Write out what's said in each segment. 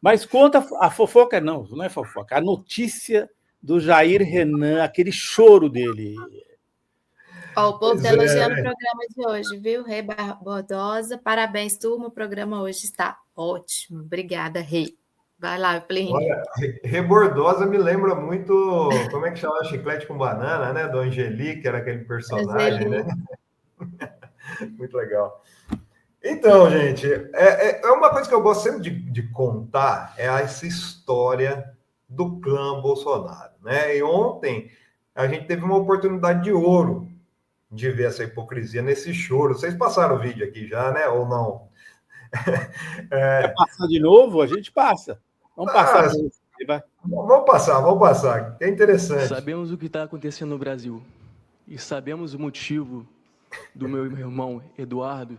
Mas conta a fofoca, não é fofoca, a notícia do Jair Renan, aquele choro dele. Ó, o povo está elogiando o programa de hoje, viu? Rei Barbosa, parabéns, turma. O programa hoje está ótimo. Obrigada, Rei. Vai lá, Plínio. Olha, Rebordosa me lembra muito, como é que chama? Chiclete com banana, né? Do Angelique, era aquele personagem, né? Muito legal. Então, gente, é uma coisa que eu gosto sempre de contar, é essa história do clã Bolsonaro, né? E ontem a gente teve uma oportunidade de ouro de ver essa hipocrisia nesse choro. Vocês passaram o vídeo aqui já, né? Ou não? Quer passar de novo? A gente passa. Vamos passar. Vamos passar. É interessante. Sabemos o que está acontecendo no Brasil e sabemos o motivo do meu irmão Eduardo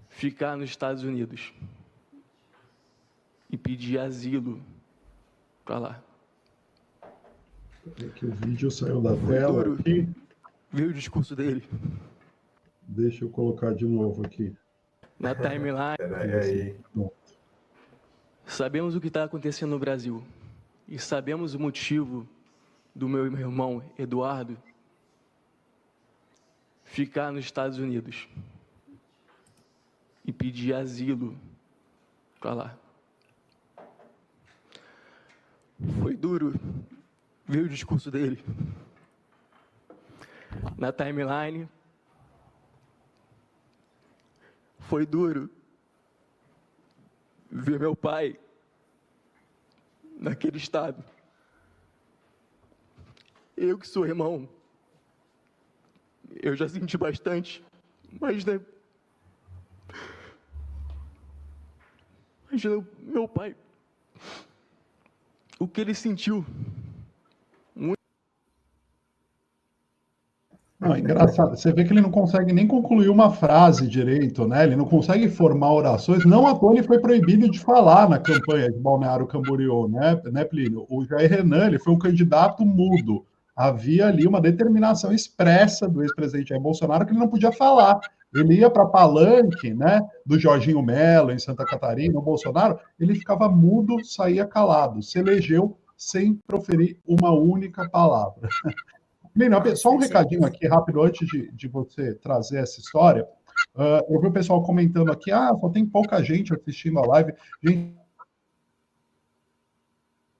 ficar nos Estados Unidos e pedir asilo para lá. É que o vídeo saiu da tela aqui. Viu o discurso dele? Deixa eu colocar de novo aqui. Na timeline. Peraí. Sabemos o que está acontecendo no Brasil e sabemos o motivo do meu irmão Eduardo ficar nos Estados Unidos e pedir asilo para lá. Foi duro ver o discurso dele na timeline. Foi duro ver meu pai naquele estado. Eu que sou irmão, eu já senti bastante, mas né, imagina meu pai, o que ele sentiu. Não, engraçado, você vê que ele não consegue nem concluir uma frase direito, né? Ele não consegue formar orações. Não à toa ele foi proibido de falar na campanha de Balneário Camboriú, né, Plínio? O Jair Renan, ele foi um candidato mudo. Havia ali uma determinação expressa do ex-presidente Jair Bolsonaro que ele não podia falar. Ele ia para palanque, né, do Jorginho Mello, em Santa Catarina, o Bolsonaro, ele ficava mudo, saía calado, se elegeu sem proferir uma única palavra. Plínio, só um recadinho aqui rápido antes de você trazer essa história. Eu vi o pessoal comentando aqui, só tem pouca gente assistindo a live.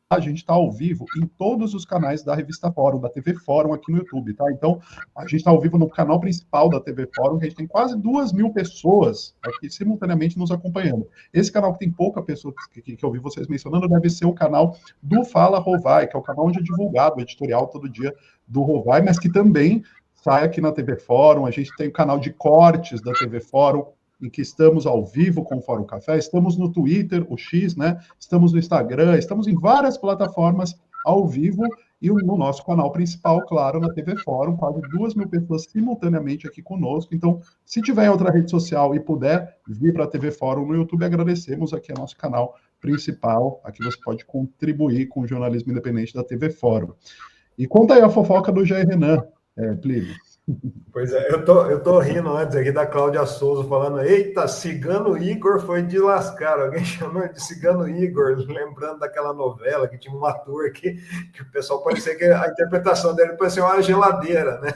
A gente está ao vivo em todos os canais da Revista Fórum, da TV Fórum aqui no YouTube, tá? Então, a gente está ao vivo no canal principal da TV Fórum, que a gente tem quase 2.000 pessoas aqui simultaneamente nos acompanhando. Esse canal que tem pouca pessoa que eu vi vocês mencionando deve ser o canal do Fala Rovai, que é o canal onde é divulgado o editorial todo dia do Rovai, mas que também sai aqui na TV Fórum. A gente tem o canal de cortes da TV Fórum, em que estamos ao vivo com o Fórum Café, estamos no Twitter, o X, né? Estamos no Instagram, estamos em várias plataformas ao vivo e no nosso canal principal, claro, na TV Fórum, quase 2.000 pessoas simultaneamente aqui conosco. Então, se tiver em outra rede social e puder vir para a TV Fórum no YouTube, agradecemos. Aqui é nosso canal principal, aqui você pode contribuir com o jornalismo independente da TV Fórum. E conta aí a fofoca do Jair Renan, Plínio. Pois é, eu tô rindo antes aqui da Cláudia Souza falando, eita, Cigano Igor foi de lascar, alguém chamou de Cigano Igor, lembrando daquela novela que tinha um ator que o pessoal parecia que a interpretação dele parecia uma geladeira, né?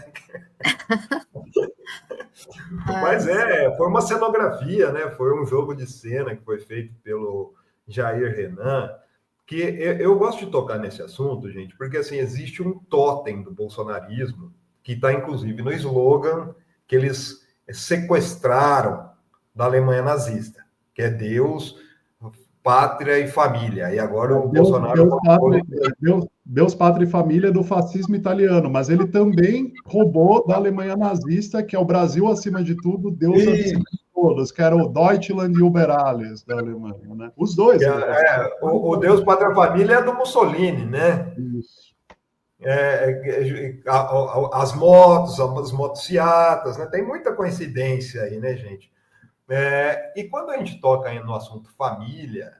Mas foi uma cenografia, né? Foi um jogo de cena que foi feito pelo Jair Renan, que eu gosto de tocar nesse assunto, gente, porque assim, existe um tótem do bolsonarismo que está, inclusive, no slogan que eles sequestraram da Alemanha nazista, que é Deus, Pátria e Família. E agora o Bolsonaro... Deus, Pátria e Família do fascismo italiano, mas ele também roubou da Alemanha nazista, que é o Brasil acima de tudo, Deus acima de todos, que era o Deutschland e Über alles da Alemanha, né? Os dois. O Deus, Pátria e Família é do Mussolini, né? Isso. As motocicletas, né? Tem muita coincidência aí, né, gente? E quando a gente toca no assunto família,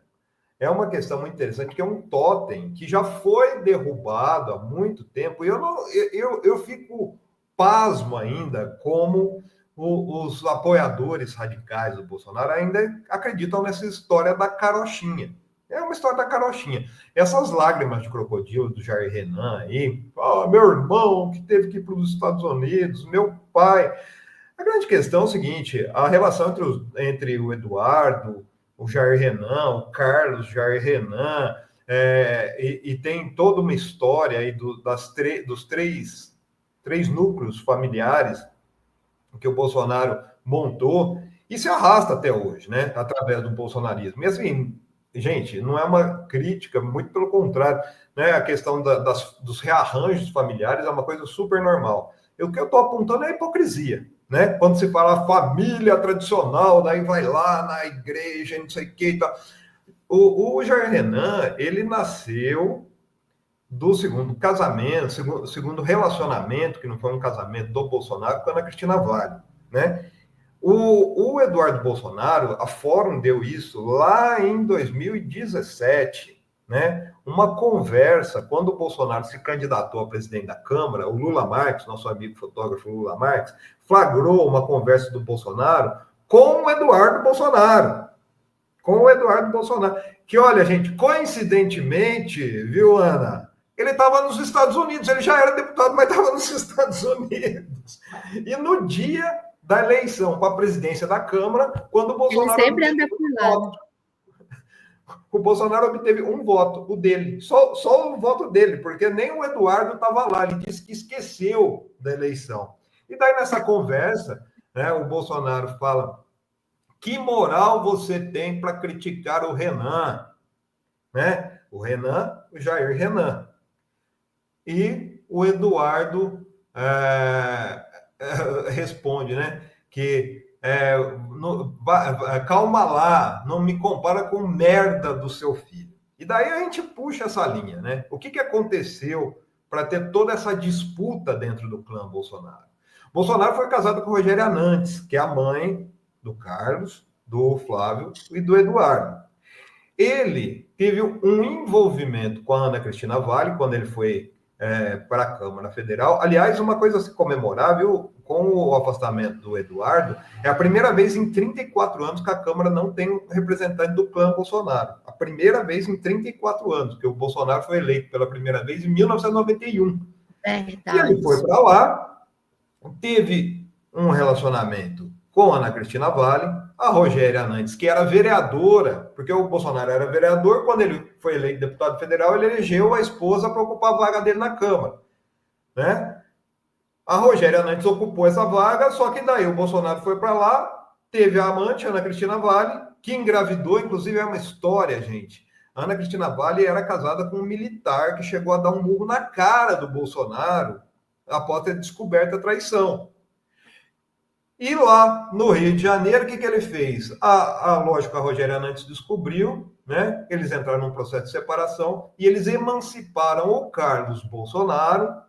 é uma questão muito interessante, que é um tótem que já foi derrubado há muito tempo, e eu fico pasmo ainda como os apoiadores radicais do Bolsonaro ainda acreditam nessa história da carochinha. É uma história da carochinha. Essas lágrimas de crocodilo do Jair Renan aí, meu irmão que teve que ir para os Estados Unidos, meu pai. A grande questão é o seguinte, a relação entre o Eduardo, o Jair Renan, o Carlos Jair Renan, e tem toda uma história aí dos três núcleos familiares que o Bolsonaro montou, e se arrasta até hoje, né, através do bolsonarismo. E assim, gente, não é uma crítica, muito pelo contrário, né, a questão dos rearranjos familiares é uma coisa super normal. O que eu estou apontando é a hipocrisia, né? Quando se fala família tradicional, daí vai lá na igreja, não sei o que e tal. O Jair Renan, ele nasceu do segundo casamento, segundo relacionamento, que não foi um casamento do Bolsonaro, com a Ana Cristina Vale, né? O Eduardo Bolsonaro, a Fórum deu isso lá em 2017, né? Uma conversa, quando o Bolsonaro se candidatou a presidente da Câmara, o Lula Marques, nosso amigo fotógrafo Lula Marques, flagrou uma conversa do Bolsonaro com o Eduardo Bolsonaro. Que, olha, gente, coincidentemente, viu, Ana? Ele estava nos Estados Unidos, ele já era deputado, mas estava nos Estados Unidos. E no dia da eleição para a presidência da Câmara, quando o Bolsonaro... Ele sempre anda por lá. O Bolsonaro obteve um voto, o dele, só o voto dele, porque nem o Eduardo estava lá, ele disse que esqueceu da eleição. E daí, nessa conversa, né, o Bolsonaro fala: que moral você tem para criticar o Renan? Né? O Renan, o Jair Renan. E o Eduardo responde, né, que calma lá, não me compara com merda do seu filho. E daí a gente puxa essa linha, né? O que aconteceu para ter toda essa disputa dentro do clã Bolsonaro? Bolsonaro foi casado com Rogéria Nantes, que é a mãe do Carlos, do Flávio e do Eduardo. Ele teve um envolvimento com a Ana Cristina Vale quando ele foi para a Câmara Federal. Aliás, uma coisa a se comemorar, viu? Com o afastamento do Eduardo, é a primeira vez em 34 anos que a Câmara não tem um representante do clã Bolsonaro. A primeira vez em 34 anos, porque o Bolsonaro foi eleito pela primeira vez em 1991. Verdade. E ele foi para lá, teve um relacionamento com a Ana Cristina Vale, a Rogéria Nantes, que era vereadora, porque o Bolsonaro era vereador, quando ele foi eleito deputado federal, ele elegeu a esposa para ocupar a vaga dele na Câmara, né? A Rogéria Nantes ocupou essa vaga, só que daí o Bolsonaro foi para lá, teve a amante, Ana Cristina Vale, que engravidou, inclusive é uma história, gente. A Ana Cristina Vale era casada com um militar que chegou a dar um murro na cara do Bolsonaro após ter descoberto a traição. E lá no Rio de Janeiro, o que ele fez? Lógico, a Rogéria Nantes descobriu, né? Eles entraram num processo de separação e eles emanciparam o Carlos Bolsonaro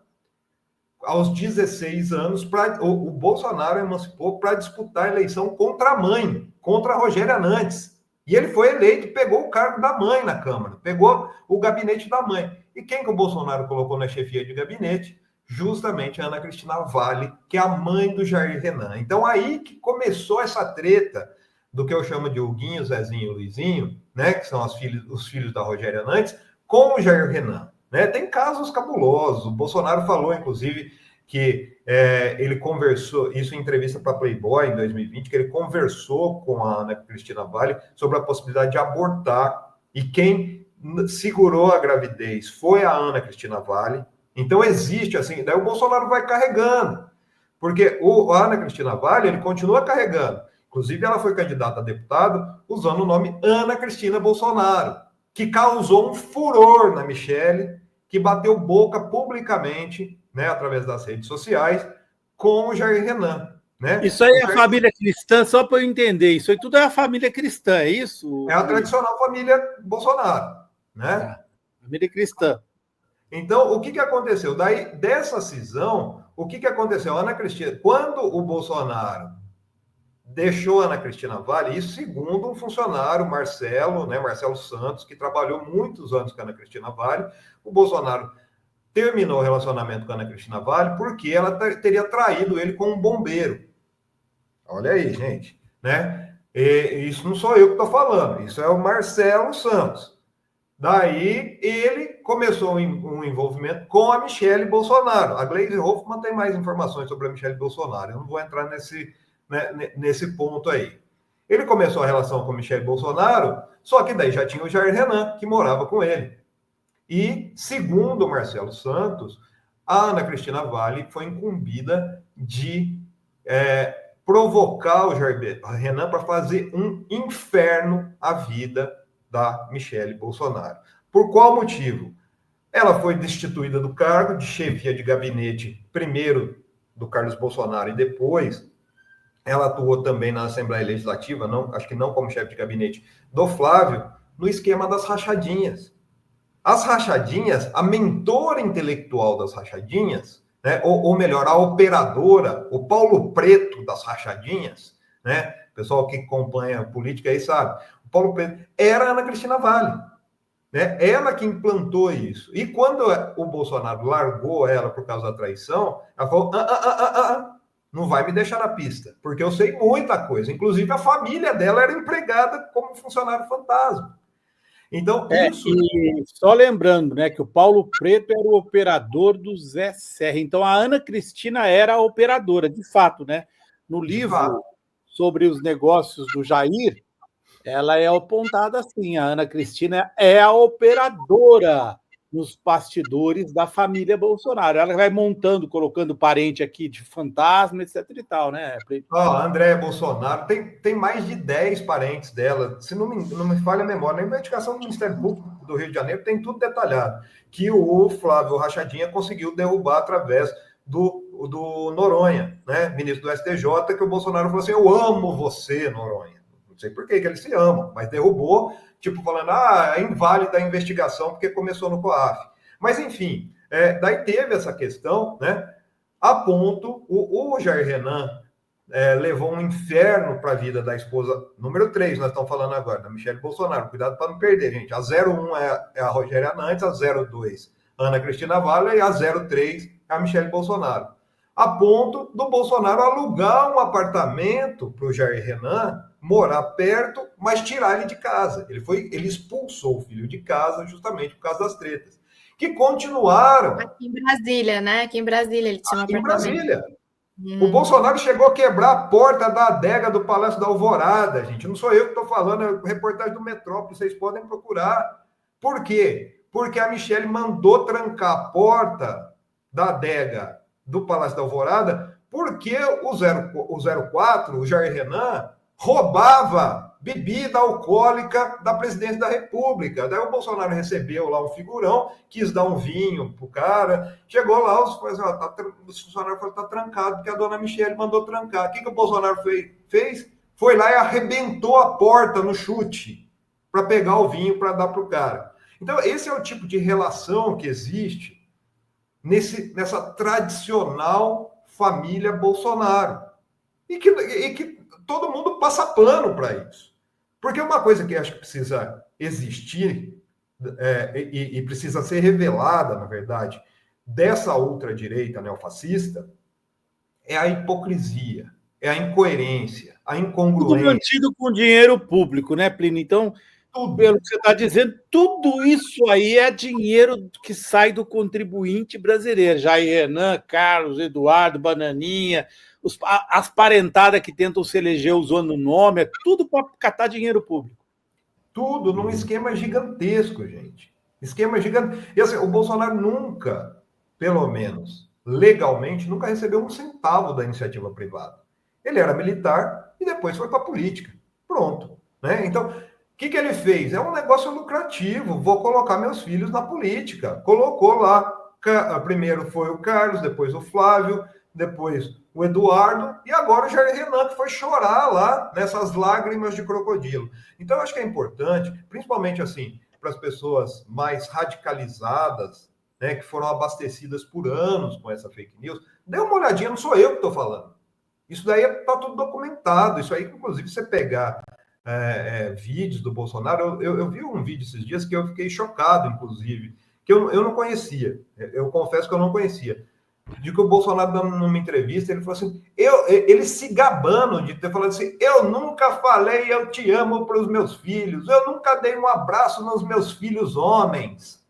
aos 16 anos. O Bolsonaro emancipou para disputar a eleição contra a mãe, contra a Rogéria Nantes. E ele foi eleito, pegou o cargo da mãe na Câmara, pegou o gabinete da mãe. E quem que o Bolsonaro colocou na chefia de gabinete? Justamente a Ana Cristina Vale, que é a mãe do Jair Renan. Então, aí que começou essa treta do que eu chamo de Huguinho, Zezinho e Luizinho, né, que são os filhos da Rogéria Nantes, com o Jair Renan. Né? Tem casos cabulosos. O Bolsonaro falou, inclusive, que ele conversou, isso em entrevista para Playboy em 2020, que ele conversou com a Ana Cristina Vale sobre a possibilidade de abortar, e quem segurou a gravidez foi a Ana Cristina Vale. Então existe assim, daí o Bolsonaro vai carregando, porque a Ana Cristina Vale, ele continua carregando. Inclusive, ela foi candidata a deputado usando o nome Ana Cristina Bolsonaro, que causou um furor na Michelle, que bateu boca publicamente, né, através das redes sociais, com o Jair Renan. Né? Isso aí é a família cristã, só para eu entender, isso aí tudo é a família cristã, é isso? É a tradicional família Bolsonaro, né? Família cristã. Então, o que aconteceu? Daí, dessa cisão, o que aconteceu? Ana Cristina, quando o Bolsonaro deixou a Ana Cristina Vale, isso segundo um funcionário, Marcelo, né, Marcelo Santos, que trabalhou muitos anos com a Ana Cristina Vale, o Bolsonaro terminou o relacionamento com a Ana Cristina Vale porque ela teria traído ele com um bombeiro. Olha aí, gente, né? E isso não sou eu que estou falando, isso é o Marcelo Santos. Daí ele começou um envolvimento com a Michelle Bolsonaro. A Gleisi Hoffmann tem mais informações sobre a Michelle Bolsonaro. Eu não vou entrar nesse ponto aí. Ele começou a relação com a Michelle Bolsonaro, só que daí já tinha o Jair Renan, que morava com ele. E, segundo o Marcelo Santos, a Ana Cristina Vale foi incumbida de provocar o Jair Renan para fazer um inferno à vida da Michelle Bolsonaro. Por qual motivo? Ela foi destituída do cargo de chefia de gabinete, primeiro do Carlos Bolsonaro e depois ela atuou também na Assembleia Legislativa, acho que não como chefe de gabinete do Flávio, no esquema das rachadinhas. As rachadinhas, a mentora intelectual das rachadinhas, né, ou melhor, a operadora, o Paulo Preto das rachadinhas, né, o pessoal que acompanha a política aí sabe, o Paulo Preto era a Ana Cristina Vale, né, ela que implantou isso. E quando o Bolsonaro largou ela por causa da traição, ela falou, não vai me deixar na pista, porque eu sei muita coisa, inclusive a família dela era empregada como funcionário fantasma. Então, isso... E só lembrando, né, que o Paulo Preto era o operador do Zé Serra. Então, a Ana Cristina era a operadora, de fato, né? No livro sobre os negócios do Jair, ela é apontada assim, a Ana Cristina é a operadora nos bastidores da família Bolsonaro. Ela vai montando, colocando parente aqui de fantasma, etc e tal, né? André Bolsonaro, tem mais de 10 parentes dela, se não me falha a memória, na investigação do Ministério Público do Rio de Janeiro tem tudo detalhado, que o Flávio Rachadinha conseguiu derrubar através do Noronha, né? Ministro do STJ, que o Bolsonaro falou assim, eu amo você, Noronha. Não sei por que eles se amam, mas derrubou, tipo, falando, é inválida a investigação porque começou no COAF. Mas, enfim, daí teve essa questão, né? A ponto, o Jair Renan levou um inferno para a vida da esposa número 3, nós estamos falando agora, da Michelle Bolsonaro. Cuidado para não perder, gente. A 01 é a Rogéria Nantes, a 02, Ana Cristina Vale, e a 03 é a Michelle Bolsonaro. A ponto do Bolsonaro alugar um apartamento para o Jair Renan morar perto, mas tirar ele de casa. Ele expulsou o filho de casa justamente por causa das tretas. Que continuaram... Aqui em Brasília, né? Aqui em Brasília ele tinha um apartamento. Em Brasília. O Bolsonaro chegou a quebrar a porta da adega do Palácio da Alvorada, gente. Não sou eu que estou falando, é reportagem do Metrópole, vocês podem procurar. Por quê? Porque a Michelle mandou trancar a porta da adega do Palácio da Alvorada, porque o 04, o Jair Renan, roubava bebida alcoólica da presidência da República. Daí o Bolsonaro recebeu lá um figurão, quis dar um vinho pro cara, chegou lá, os funcionários falaram, está trancado, porque a dona Michelle mandou trancar. O que o Bolsonaro fez? Foi lá e arrebentou a porta no chute para pegar o vinho para dar pro cara. Então, esse é o tipo de relação que existe nessa tradicional família Bolsonaro. E que todo mundo passa pano para isso. Porque uma coisa que acho que precisa existir e precisa ser revelada, na verdade, dessa ultradireita neofascista é a hipocrisia, é a incoerência, a incongruência. Tudo mantido com dinheiro público, né, Plínio? Então, pelo que você está dizendo, tudo isso aí é dinheiro que sai do contribuinte brasileiro. Jair Renan, Carlos, Eduardo, Bananinha, as parentadas que tentam se eleger usando o nome, é tudo para catar dinheiro público. Tudo num esquema gigantesco, gente. Esquema gigantesco. E assim, o Bolsonaro nunca, pelo menos legalmente, nunca recebeu um centavo da iniciativa privada. Ele era militar e depois foi para a política. Pronto. Né? Então, o que ele fez? É um negócio lucrativo. Vou colocar meus filhos na política. Colocou lá. Primeiro foi o Carlos, depois o Flávio, depois o Eduardo, e agora o Jair Renan, que foi chorar lá nessas lágrimas de crocodilo. Então, eu acho que é importante, principalmente assim, para as pessoas mais radicalizadas, né, que foram abastecidas por anos com essa fake news, dê uma olhadinha, não sou eu que estou falando. Isso daí está tudo documentado. Isso aí, inclusive, você pegar vídeos do Bolsonaro, eu vi um vídeo esses dias que eu fiquei chocado, inclusive, que eu não conhecia. Eu confesso que eu não conhecia. de que o Bolsonaro, dando numa entrevista, ele falou assim, ele se gabando de ter falado assim, eu nunca falei eu te amo para os meus filhos, eu nunca dei um abraço nos meus filhos homens.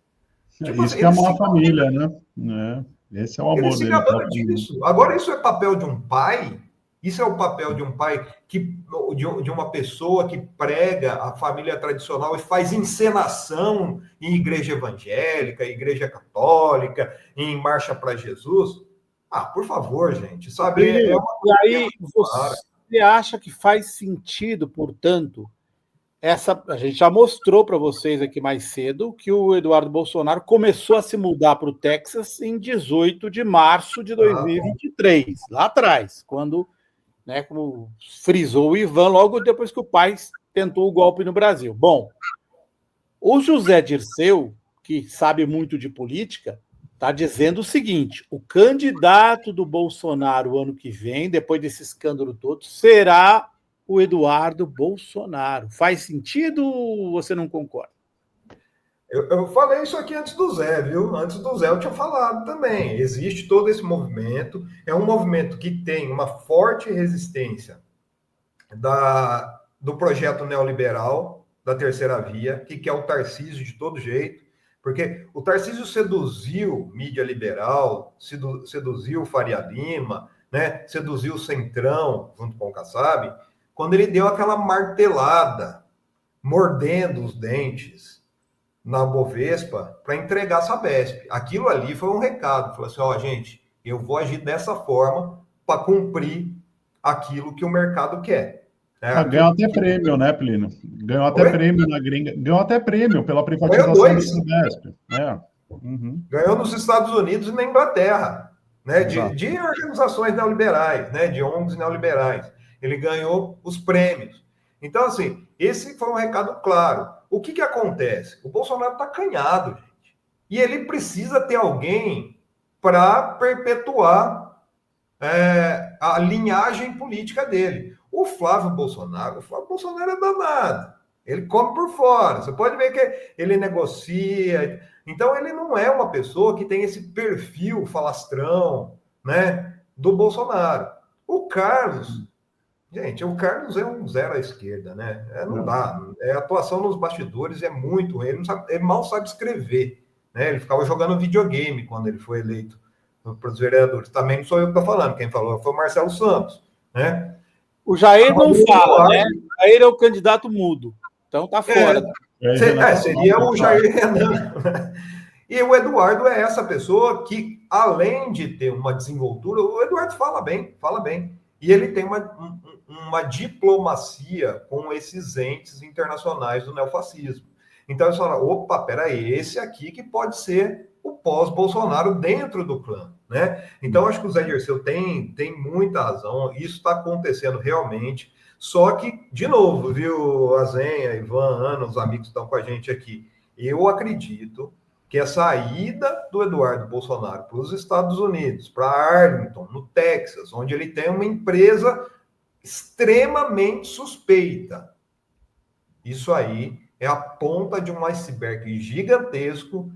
Tipo, isso que é amar a família, né? Esse é o amor ele se dele. gabando disso. Agora, isso é papel de um pai? Isso é o papel de um pai, de uma pessoa que prega a família tradicional e faz encenação em igreja evangélica, igreja católica, em Marcha para Jesus? Ah, por favor, gente, sabe? E aí, você acha que faz sentido, portanto, a gente já mostrou para vocês aqui mais cedo que o Eduardo Bolsonaro começou a se mudar para o Texas em 18 de março de 2023, lá atrás, quando, né, como frisou o Ivan, logo depois que o pai tentou o golpe no Brasil. Bom, o José Dirceu, que sabe muito de política, está dizendo o seguinte: o candidato do Bolsonaro ano que vem, depois desse escândalo todo, será o Eduardo Bolsonaro. Faz sentido ou você não concorda? Eu falei isso aqui antes do Zé, viu? Antes do Zé eu tinha falado também. Existe todo esse movimento. É um movimento que tem uma forte resistência do projeto neoliberal, da terceira via, que quer o Tarcísio de todo jeito. Porque o Tarcísio seduziu mídia liberal, seduziu Faria Lima, né? Seduziu o Centrão, junto com o Kassab, quando ele deu aquela martelada, mordendo os dentes na Bovespa para entregar a Sabesp. Aquilo ali foi um recado. Falou assim, ó, gente, eu vou agir dessa forma para cumprir aquilo que o mercado quer. Ganhou até prêmio, né, Plínio? Ganhou até prêmio na gringa. Ganhou até prêmio pela privatização da Sabesp. Ganhou nos Estados Unidos e na Inglaterra, né? De organizações neoliberais, né? De ONGs neoliberais. Ele ganhou os prêmios. Então, assim, esse foi um recado claro. O que acontece? O Bolsonaro está acanhado, gente. E ele precisa ter alguém para perpetuar a linhagem política dele. O Flávio Bolsonaro é danado. Ele come por fora. Você pode ver que ele negocia. Então, ele não é uma pessoa que tem esse perfil falastrão, né, do Bolsonaro. O Carlos... Gente, o Carlos é um zero à esquerda, né? Não dá. A atuação nos bastidores é muito ruim. Ele mal sabe escrever, né? Ele ficava jogando videogame quando ele foi eleito para os vereadores. Também não sou eu que estou falando. Quem falou foi o Marcelo Santos, né? O Jair não fala, né? O Jair é o candidato mudo. Então tá fora. Seria o Jair Renan. E o Eduardo é essa pessoa que, além de ter uma desenvoltura, o Eduardo fala bem. E ele tem uma diplomacia com esses entes internacionais do neofascismo. Então, eles falam, opa, peraí, esse aqui que pode ser o pós-Bolsonaro dentro do clã, né? Então, acho que o Zé Dirceu tem muita razão, isso está acontecendo realmente, só que, de novo, viu, Azenha, Ivan, Ana, os amigos que estão com a gente aqui, eu acredito que a saída do Eduardo Bolsonaro para os Estados Unidos, para Arlington, no Texas, onde ele tem uma empresa extremamente suspeita. Isso aí é a ponta de um iceberg gigantesco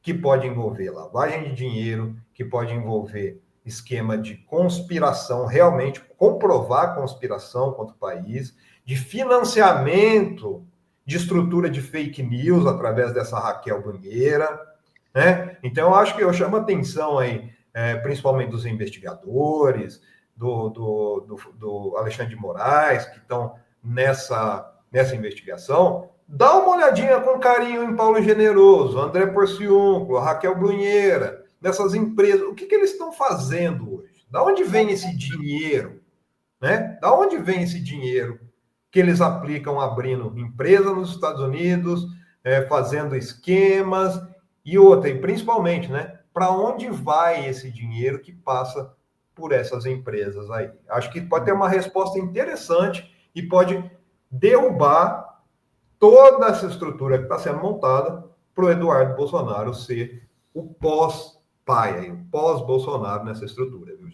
que pode envolver lavagem de dinheiro, que pode envolver esquema de conspiração, realmente comprovar conspiração contra o país, de financiamento de estrutura de fake news através dessa Raquel Brunheira, né? Então, eu acho que eu chamo a atenção aí, principalmente dos investigadores, do Alexandre de Moraes, que estão nessa investigação. Dá uma olhadinha com carinho em Paulo Generoso, André Porciúncula, Raquel Brunheira, nessas empresas. O que eles estão fazendo hoje? Da onde vem esse dinheiro? Né? Da onde vem esse dinheiro que eles aplicam abrindo empresa nos Estados Unidos, fazendo esquemas e principalmente, né? Para onde vai esse dinheiro que passa por essas empresas aí? Acho que pode ter uma resposta interessante e pode derrubar toda essa estrutura que está sendo montada para o Eduardo Bolsonaro ser o pós-pai, o pós-Bolsonaro nessa estrutura, viu, gente?